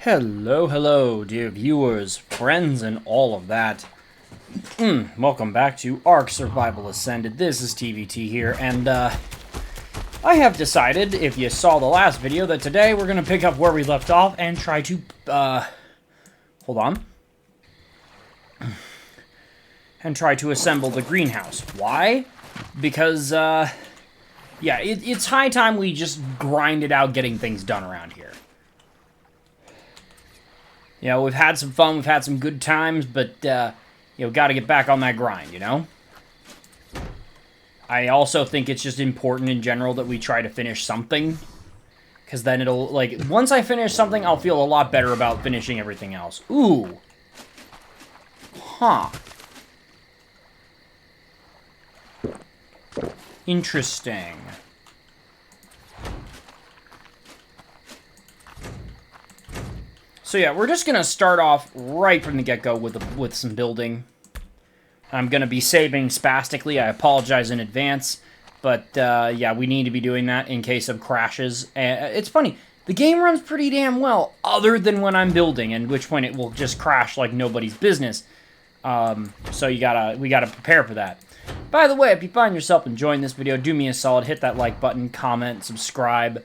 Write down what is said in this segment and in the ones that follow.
Hello, hello, dear viewers, friends, and all of that. Welcome back to ARK Survival Ascended. This is TVT here, and I have decided, if you saw the last video, that today we're going to pick up where we left off and try to, hold on. And try to assemble the greenhouse. Why? Because, yeah, it's high time we just grinded out getting things done around here. You know, we've had some fun, we've had some good times, but, you know, gotta get back on that grind, you know? I also think it's just important in general that we try to finish something. Because then it'll, like, once I finish something, I'll feel a lot better about finishing everything else. Ooh. Huh. Interesting. So yeah, we're just gonna start off right from the get-go with some building. I'm gonna be saving spastically. I apologize in advance, but yeah, we need to be doing that in case of crashes. It's funny, the game runs pretty damn well, other than when I'm building, at which point it will just crash like nobody's business. So we gotta prepare for that. By the way, if you find yourself enjoying this video, do me a solid, hit that like button, comment, subscribe,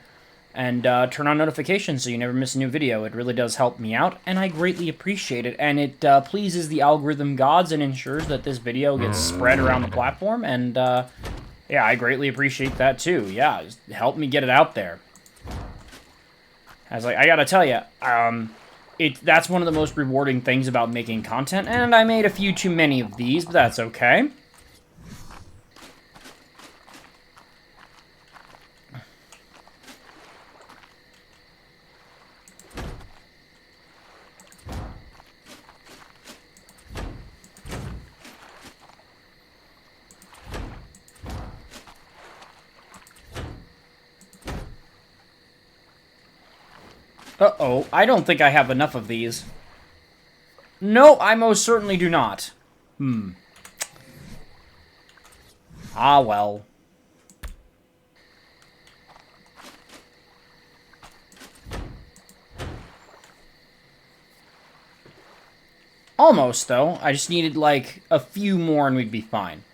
and turn on notifications so you never miss a new video. It really does help me out, and I greatly appreciate it. And it pleases the algorithm gods and ensures that this video gets spread around the platform. And yeah, I greatly appreciate that too. Yeah, just help me get it out there. I gotta tell you, that's one of the most rewarding things about making content. And I made a few too many of these, but that's okay. Uh-oh, I don't think I have enough of these. No, I most certainly do not. Ah, well. Almost, though. I just needed, like, a few more and we'd be fine.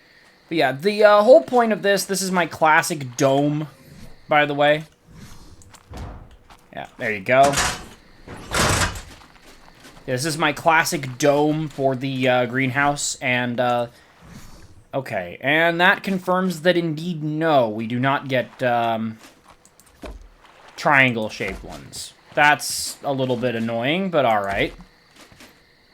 But yeah, the whole point of this is my classic dome, by the way. Yeah, there you go. This is my classic dome for the greenhouse, and, okay, and that confirms that indeed, no, we do not get, triangle-shaped ones. That's a little bit annoying, but alright.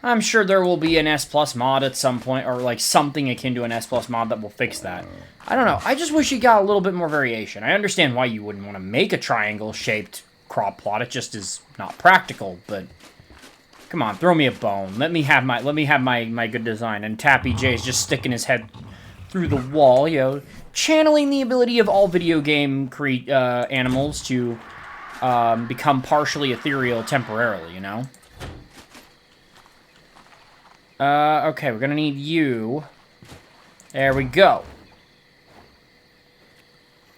I'm sure there will be an S Plus mod at some point, or, like, something akin to an S Plus mod that will fix that. I don't know, I just wish you got a little bit more variation. I understand why you wouldn't want to make a triangle-shaped crop plot, it just is not practical, but come on, throw me a bone. Let me have my good design. And Tappy J is just sticking his head through the wall, you know, channeling the ability of all video game animals to become partially ethereal temporarily, you know? Okay, we're gonna need you. There we go.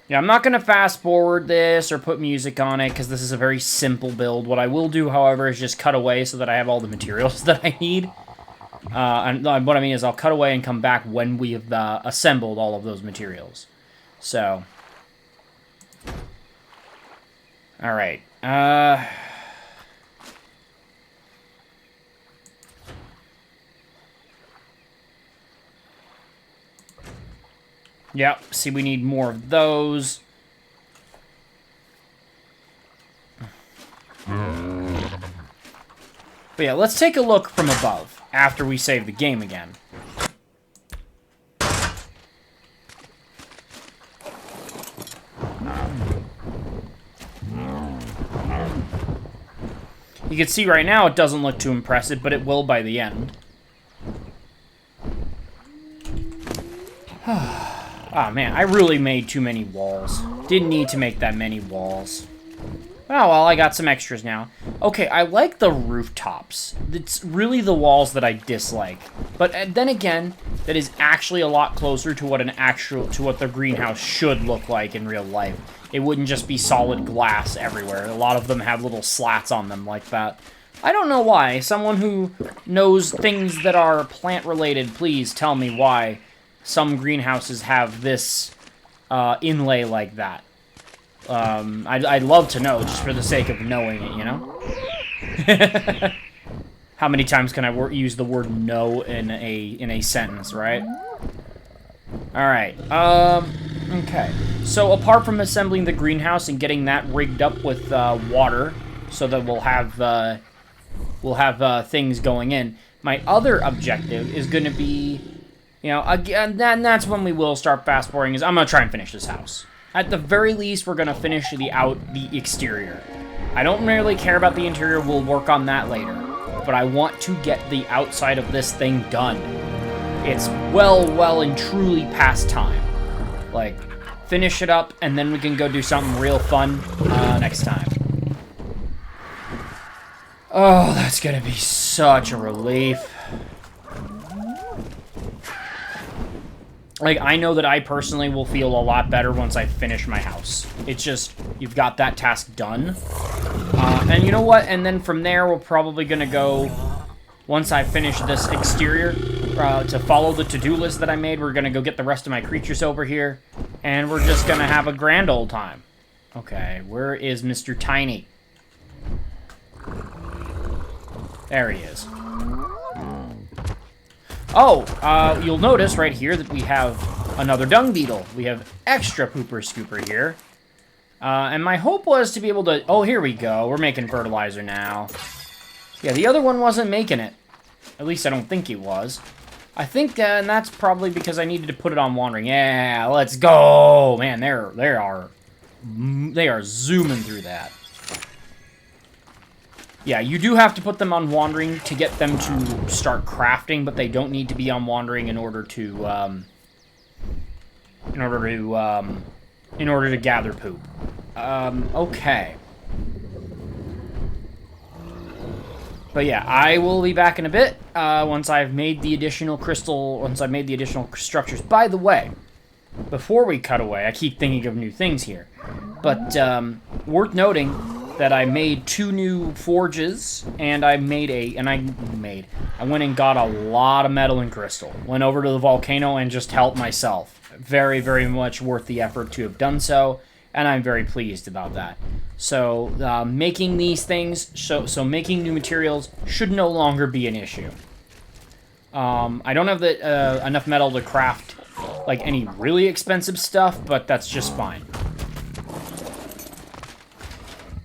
Yeah, I'm not going to fast forward this or put music on it because this is a very simple build. What I will do, however, is just cut away so that I have all the materials that I need. And what I mean is I'll cut away and come back when we've assembled all of those materials. So. Alright. Yep, see, we need more of those. But yeah, let's take a look from above, after we save the game again. You can see right now it doesn't look too impressive, but it will by the end. Oh man, I really made too many walls. Didn't need to make that many walls. Oh well, I got some extras now. Okay, I like the rooftops. It's really the walls that I dislike. But then again, that is actually a lot closer to what the greenhouse should look like in real life. It wouldn't just be solid glass everywhere. A lot of them have little slats on them like that. I don't know why. Someone who knows things that are plant-related, please tell me why some greenhouses have this inlay like that. I'd love to know, just for the sake of knowing it, you know? How many times can I use the word no in a sentence, right? Alright, okay. So, apart from assembling the greenhouse and getting that rigged up with water, so that we'll have things going in, my other objective is going to be, you know, again, that's when we will start fast-forwarding, is I'm going to try and finish this house. At the very least, we're going to finish the exterior. I don't really care about the interior, we'll work on that later. But I want to get the outside of this thing done. It's well and truly past time. Like, finish it up, and then we can go do something real fun next time. Oh, that's gonna be such a relief. Like, I know that I personally will feel a lot better once I finish my house. It's just, you've got that task done. And you know what? And then from there, we're probably gonna go, once I finish this exterior, to follow the to-do list that I made, we're gonna go get the rest of my creatures over here, and we're just gonna have a grand old time. Okay, where is Mr. Tiny? There he is. Oh, you'll notice right here that we have another dung beetle. We have extra pooper scooper here. And my hope was to be able to... Oh, here we go. We're making fertilizer now. Yeah, the other one wasn't making it. At least I don't think he was. I think, and that's probably because I needed to put it on wandering. Yeah, let's go! Man, they are zooming through that. Yeah, you do have to put them on wandering to get them to start crafting, but they don't need to be on wandering in order to gather poop. Okay. But yeah, I will be back in a bit, once I've made the additional structures. By the way, before we cut away, I keep thinking of new things here, but, worth noting that I made 2 new forges, and I went and got a lot of metal and crystal. Went over to the volcano and just helped myself. Very, very much worth the effort to have done so, and I'm very pleased about that. So, making these things, so making new materials should no longer be an issue. I don't have enough metal to craft, like, any really expensive stuff, but that's just fine.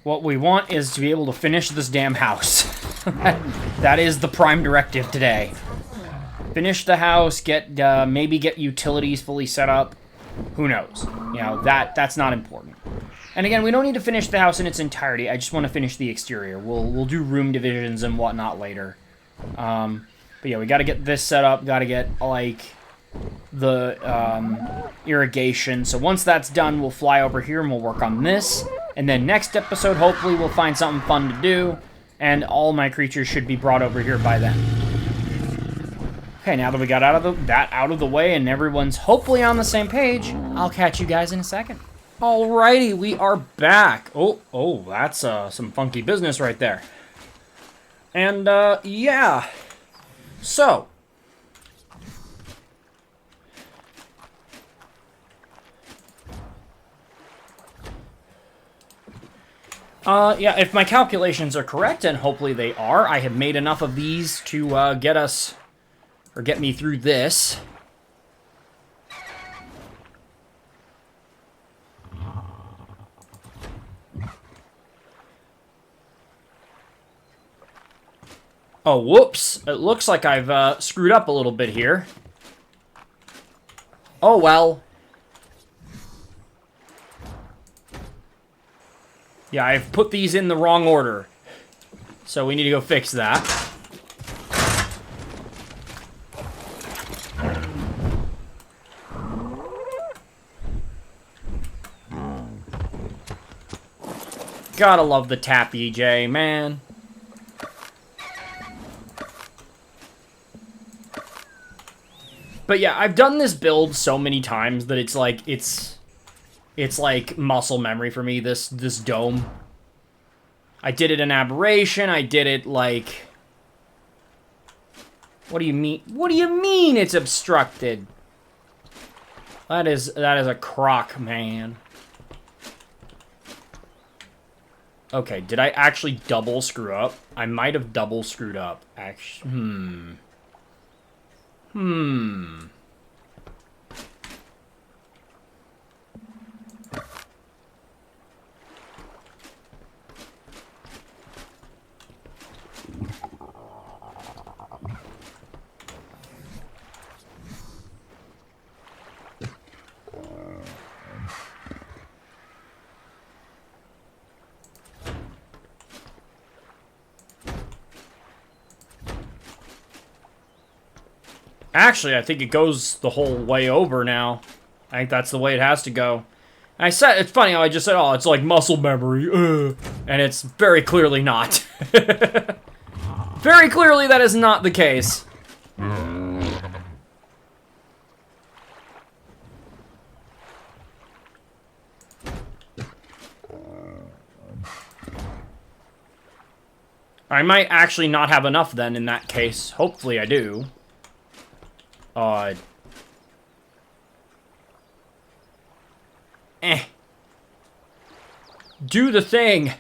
What we want is to be able to finish this damn house. That is the prime directive today. Finish the house, maybe get utilities fully set up. Who knows? You know, that's not important. And again, we don't need to finish the house in its entirety. I just want to finish the exterior. We'll do room divisions and whatnot later. But yeah, we got to get this set up. Got to get, like, the irrigation. So once that's done, we'll fly over here and we'll work on this. And then next episode, hopefully, we'll find something fun to do. And all my creatures should be brought over here by then. Okay, now that we got that out of the way and everyone's hopefully on the same page, I'll catch you guys in a second. Alrighty, we are back. Oh, that's some funky business right there. And, yeah. So. Yeah, if my calculations are correct, and hopefully they are, I have made enough of these to, get me through this. Oh, whoops. It looks like I've, screwed up a little bit here. Oh, well. Yeah, I've put these in the wrong order. So we need to go fix that. Gotta love the tap EJ, man. But yeah, I've done this build so many times that it's like muscle memory for me, this dome. I did it in aberration. I did it like... What do you mean? What do you mean it's obstructed? That is a crock, man. Okay, did I actually double screw up? I might have double screwed up. Actually, Actually, I think it goes the whole way over now. I think that's the way it has to go. I said, it's funny how I just said, oh, it's like muscle memory, and it's very clearly not. Very clearly that is not the case. I might actually not have enough then in that case. Hopefully I do. Do the thing.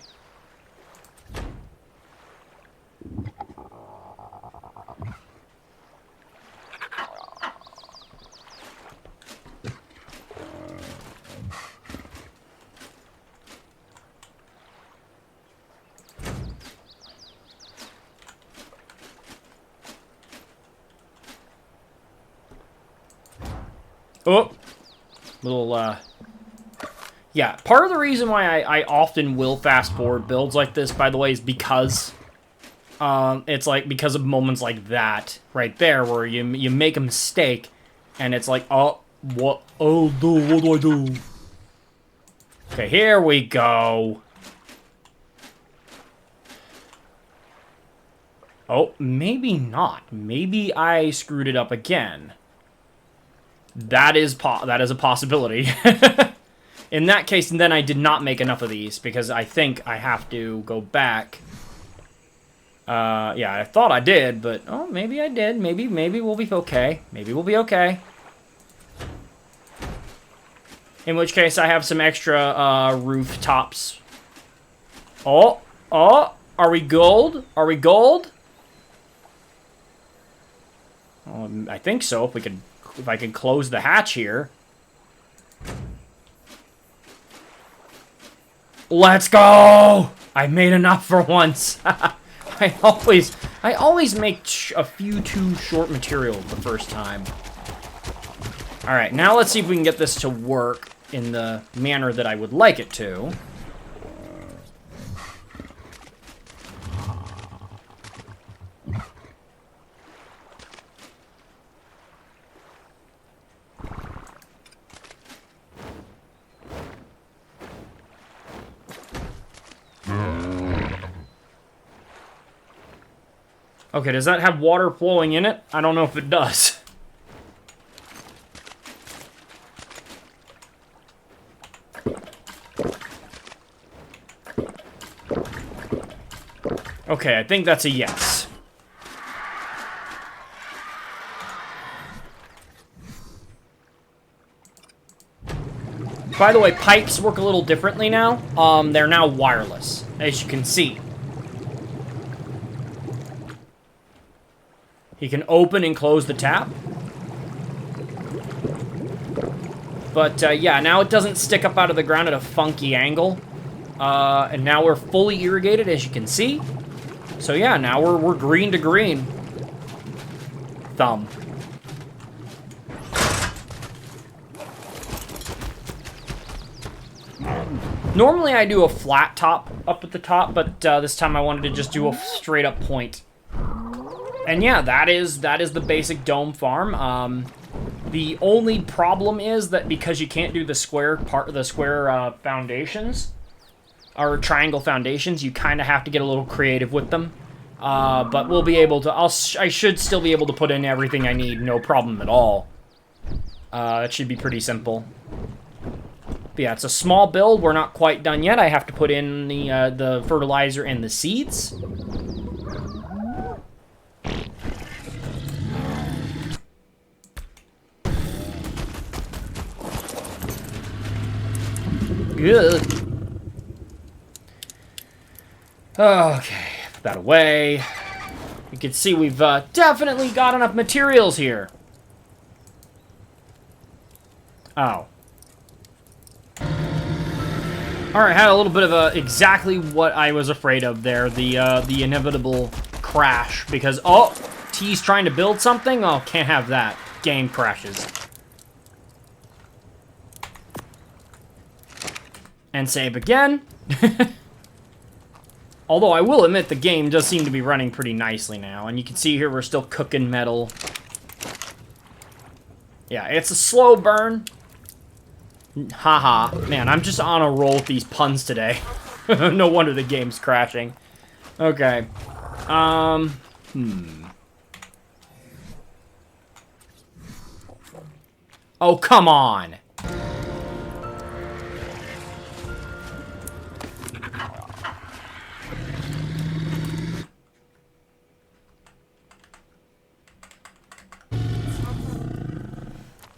Oh, little, yeah, part of the reason why I often will fast forward builds like this, by the way, is because, it's like, because of moments like that, right there, where you make a mistake, and it's like, oh, what do I do? Okay, here we go. Oh, maybe not. Maybe I screwed it up again. That is a possibility. In that case, then I did not make enough of these, because I think I have to go back. Yeah, I thought I did, but, oh, maybe I did. Maybe we'll be okay. Maybe we'll be okay. In which case, I have some extra, rooftops. Oh, are we gold? Are we gold? I think so, if I can close the hatch here. Let's go! I made enough for once. I always make a few too short material the first time. Alright, now let's see if we can get this to work in the manner that I would like it to. Okay, does that have water flowing in it? I don't know if it does. Okay, I think that's a yes. By the way, pipes work a little differently now. They're now wireless, as you can see. He can open and close the tap. But, yeah, now it doesn't stick up out of the ground at a funky angle. And now we're fully irrigated, as you can see. So, yeah, now we're green to green. Thumb. Normally I do a flat top up at the top, but this time I wanted to just do a straight up point. And yeah, that is the basic dome farm. The only problem is that because you can't do the square foundations or triangle foundations, you kind of have to get a little creative with them. But we'll be able to. I should still be able to put in everything I need, no problem at all. That should be pretty simple. But yeah, it's a small build. We're not quite done yet. I have to put in the fertilizer and the seeds. Good. Okay, put that away. You can see we've definitely got enough materials here. Oh. Alright, had a little bit of exactly what I was afraid of there. The inevitable crash. Because, oh, T's trying to build something? Oh, can't have that. Game crashes. And save again. Although I will admit the game does seem to be running pretty nicely now. And you can see here we're still cooking metal. Yeah, it's a slow burn. Haha. Man, I'm just on a roll with these puns today. No wonder the game's crashing. Okay. Oh, come on.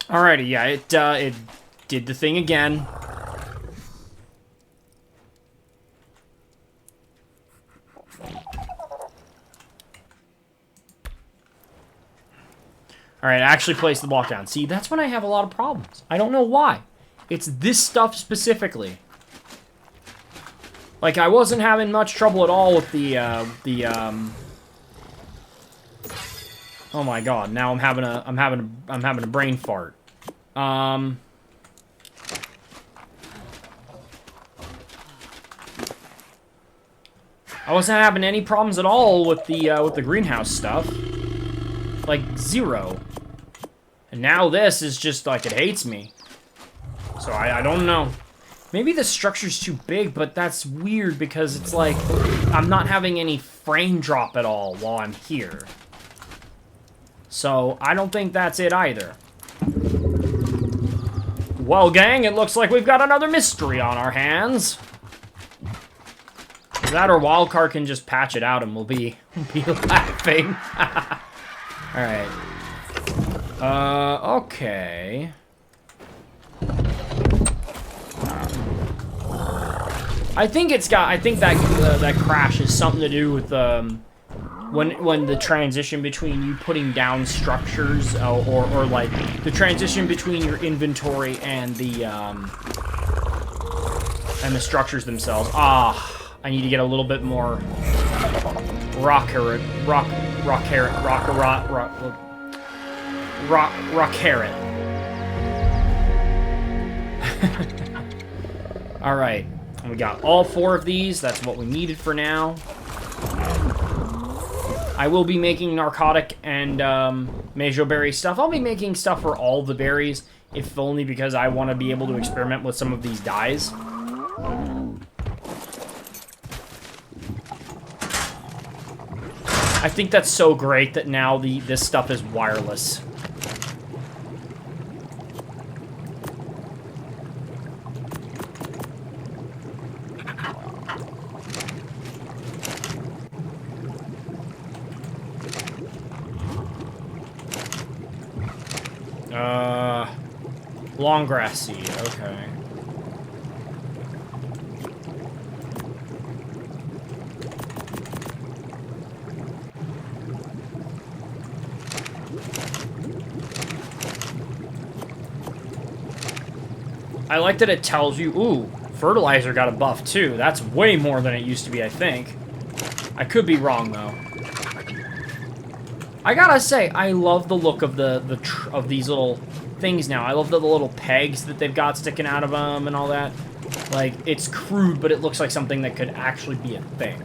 Alrighty, yeah, it did the thing again. Alright, actually place the block down. See, that's when I have a lot of problems. I don't know why. It's this stuff specifically. Like, I wasn't having much trouble at all with oh my god, now I'm having a brain fart. I wasn't having any problems at all with the greenhouse stuff. Like, zero. And now this is just, like, it hates me. So I don't know. Maybe the structure's too big, but that's weird because it's like, I'm not having any frame drop at all while I'm here. So, I don't think that's it either. Well, gang, it looks like we've got another mystery on our hands. That or Wildcard can just patch it out and we'll be laughing. Alright. Okay. I think that crash is something to do with, when the transition between you putting down structures, or like, the transition between your inventory and the structures themselves. Ah, I need to get a little bit more rock carrot. Alright, we got all 4 of these. That's what we needed for now. I will be making narcotic and Mejo berry stuff. I'll be making stuff for all the berries, if only because I want to be able to experiment with some of these dyes. I think that's so great that now this stuff is wireless. Long grass seed, okay. I like that it tells you, ooh, fertilizer got a buff too. That's way more than it used to be, I think. I could be wrong though. I gotta say, I love the look of of these little things now. I love the little pegs that they've got sticking out of them and all that. Like, it's crude, but it looks like something that could actually be a thing.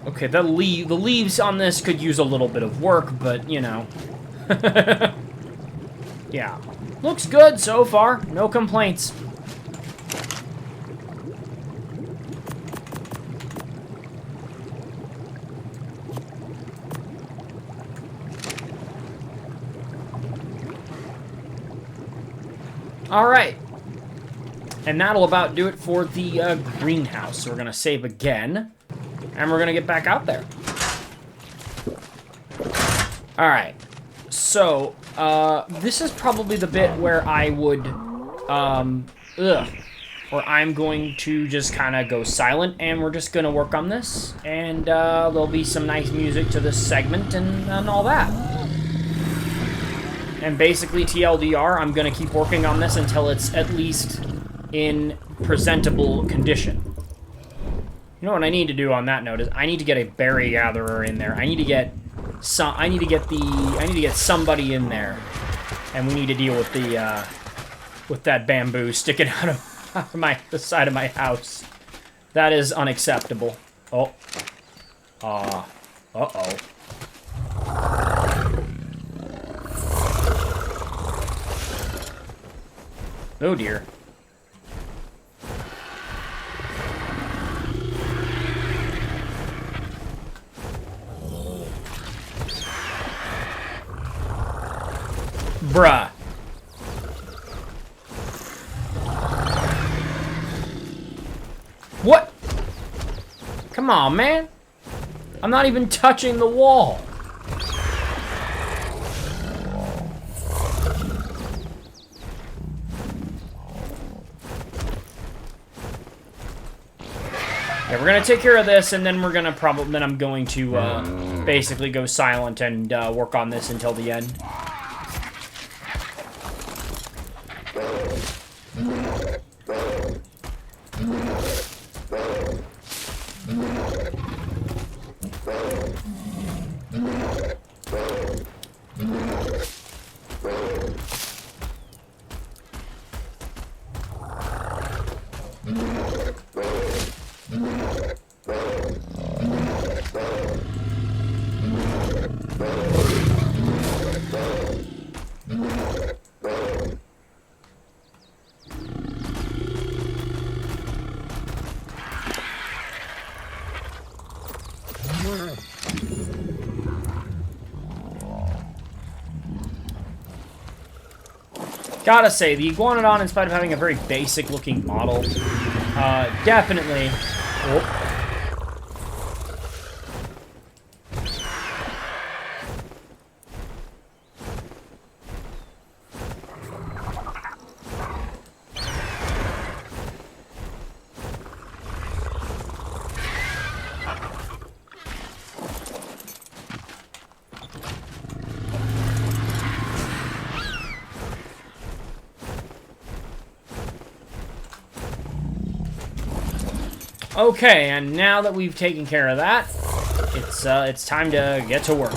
Okay, the leaves on this could use a little bit of work, but, you know. Yeah. Looks good so far. No complaints. All right. And that'll about do it for the greenhouse. So we're going to save again. And we're going to get back out there. All right. So, this is probably the bit where I would, where I'm going to just kind of go silent, and we're just going to work on this, and, there'll be some nice music to this segment and all that. And basically, TLDR, I'm going to keep working on this until it's at least in presentable condition. You know what I need to do on that note is I need to get a berry gatherer in there. I need to get somebody in there, and we need to deal with that bamboo sticking out of the side of my house. That is unacceptable. Oh. Uh-oh. Oh dear. Bruh. What? Come on, man. I'm not even touching the wall. Yeah, we're gonna take care of this, and then we're gonna I'm going to basically go silent and work on this until the end. Gotta say, the Iguanodon, in spite of having a very basic-looking model, definitely... Oh. Okay, and now that we've taken care of that, it's time to get to work.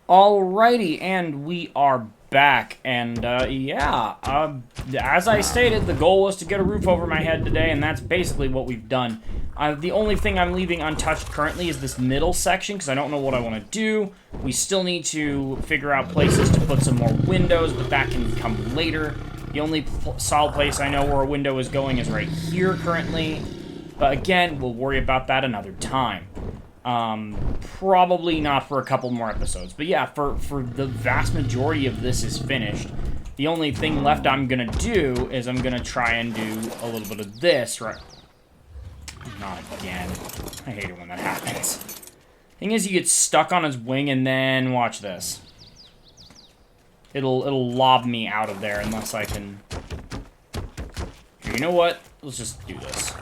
Alrighty, and we are back, and as I stated, the goal was to get a roof over my head today, and that's basically what we've done. The only thing I'm leaving untouched currently is this middle section, because I don't know what I want to do. We still need to figure out places to put some more windows, but that can come later. The only solid place I know where a window is going is right here currently, but again, we'll worry about that another time. Probably not for a couple more episodes. But yeah, for the vast majority of this is finished. The only thing left I'm gonna do is I'm gonna try and do a little bit of this, right? Not again. I hate it when that happens. Thing is, you get stuck on his wing and then watch this. It'll lob me out of there unless I can... You know what? Let's just do this.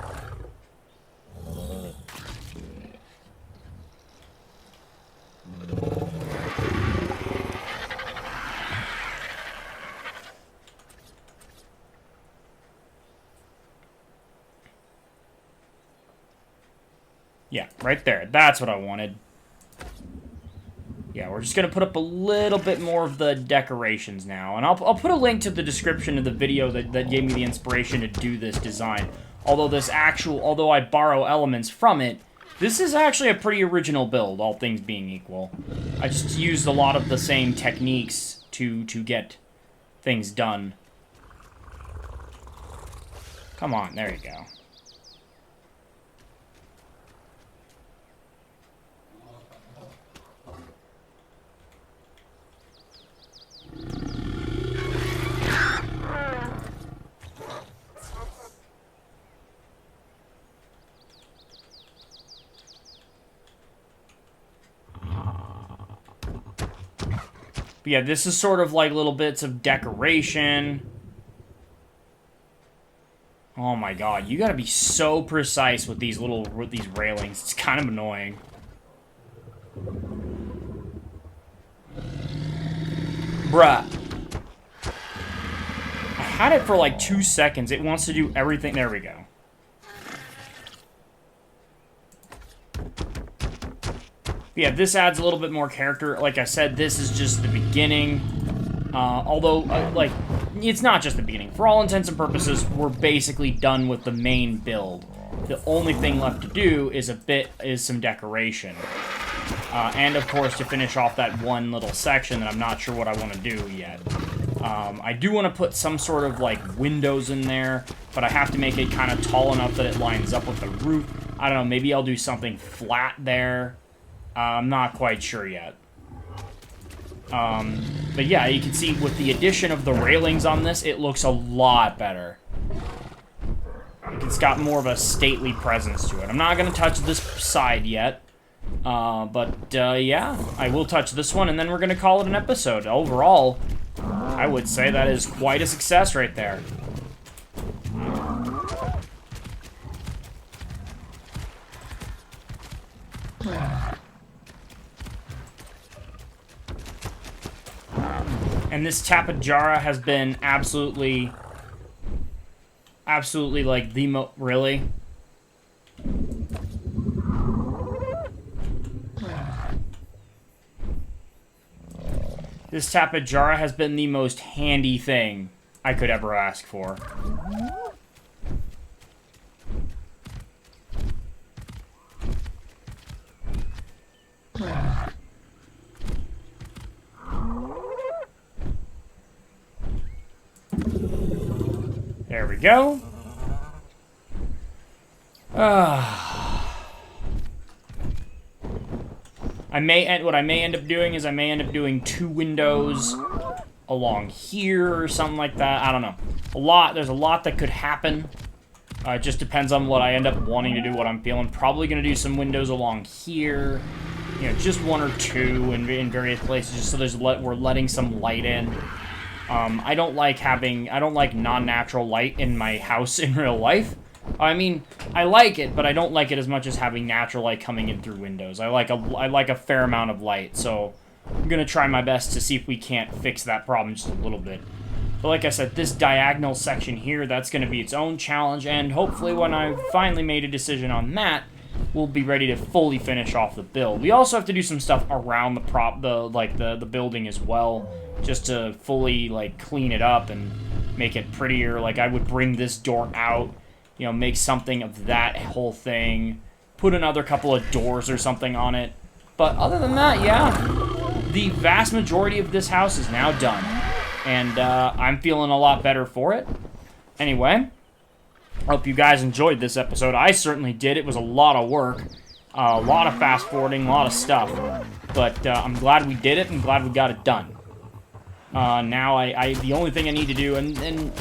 Yeah, right there. That's what I wanted. Yeah, we're just going to put up a little bit more of the decorations now. And I'll put a link to the description of the video that gave me the inspiration to do this design. Although I borrow elements from it, this is actually a pretty original build, all things being equal. I just used a lot of the same techniques to get things done. Come on, there you go. But yeah, this is sort of like little bits of decoration. Oh my god, you gotta be so precise with these railings. It's kind of annoying. Bruh. I had it for like 2 seconds. It wants to do everything. There we go. Yeah, this adds a little bit more character. Like I said, this is just the beginning. Although, like, it's not just the beginning. For all intents and purposes, we're basically done with the main build. The only thing left to do is some decoration. And, of course, to finish off that one little section that I'm not sure what I want to do yet. I do want to put some sort of, like, windows in there, but I have to make it kind of tall enough that it lines up with the roof. I don't know, maybe I'll do something flat there. I'm not quite sure yet. But yeah, you can see with the addition of the railings on this, it looks a lot better. It's got more of a stately presence to it. I'm not going to touch this side yet. Yeah, I will touch this one, and then we're going to call it an episode. Overall, I would say that is quite a success right there. And this Tapejara has been absolutely, like, really? This Tapejara has been the most handy thing I could ever ask for. There we go. What I may end up doing is I may end up doing 2 windows along here or something like that. I don't know. There's a lot that could happen. It just depends on what I end up wanting to do, what I'm feeling. Probably going to do some windows along here. You know, just 1 or 2 in various places, just so we're letting some light in. I don't like non-natural light in my house in real life. I mean, I like it, but I don't like it as much as having natural light coming in through windows. I like a fair amount of light, so I'm gonna try my best to see if we can't fix that problem just a little bit. But like I said, this diagonal section here, that's gonna be its own challenge, and hopefully when I've finally made a decision on that, we'll be ready to fully finish off the build. We also have to do some stuff around the building as well, just to fully like clean it up and make it prettier. Like I would bring this door out, you know, make something of that whole thing, put another couple of doors or something on it. But other than that, yeah, the vast majority of this house is now done, and I'm feeling a lot better for it. Anyway, I hope you guys enjoyed this episode. I certainly did. It was a lot of work, a lot of fast forwarding, a lot of stuff. But I'm glad we did it and glad we got it done. Now the only thing I need to do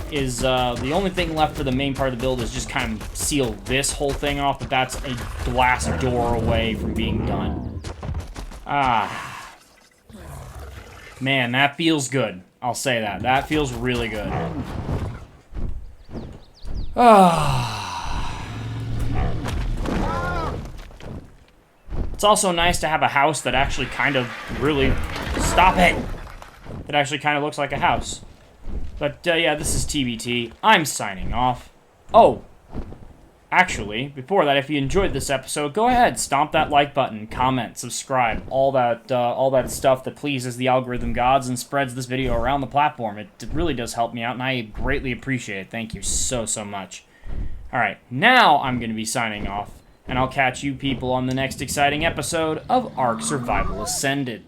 is the only thing left for the main part of the build is just kind of seal this whole thing off, but that's a glass door away from being done. Man, that feels good. I'll say that. That feels really good. It's also nice to have a house that actually kind of really... Stop it! That actually kind of looks like a house. But, yeah, this is TBT. I'm signing off. Oh! Actually, before that, if you enjoyed this episode, go ahead, stomp that like button, comment, subscribe, all that stuff that pleases the algorithm gods and spreads this video around the platform. It really does help me out, and I greatly appreciate it. Thank you so much. Alright, now I'm going to be signing off, and I'll catch you people on the next exciting episode of ARK Survival Ascended.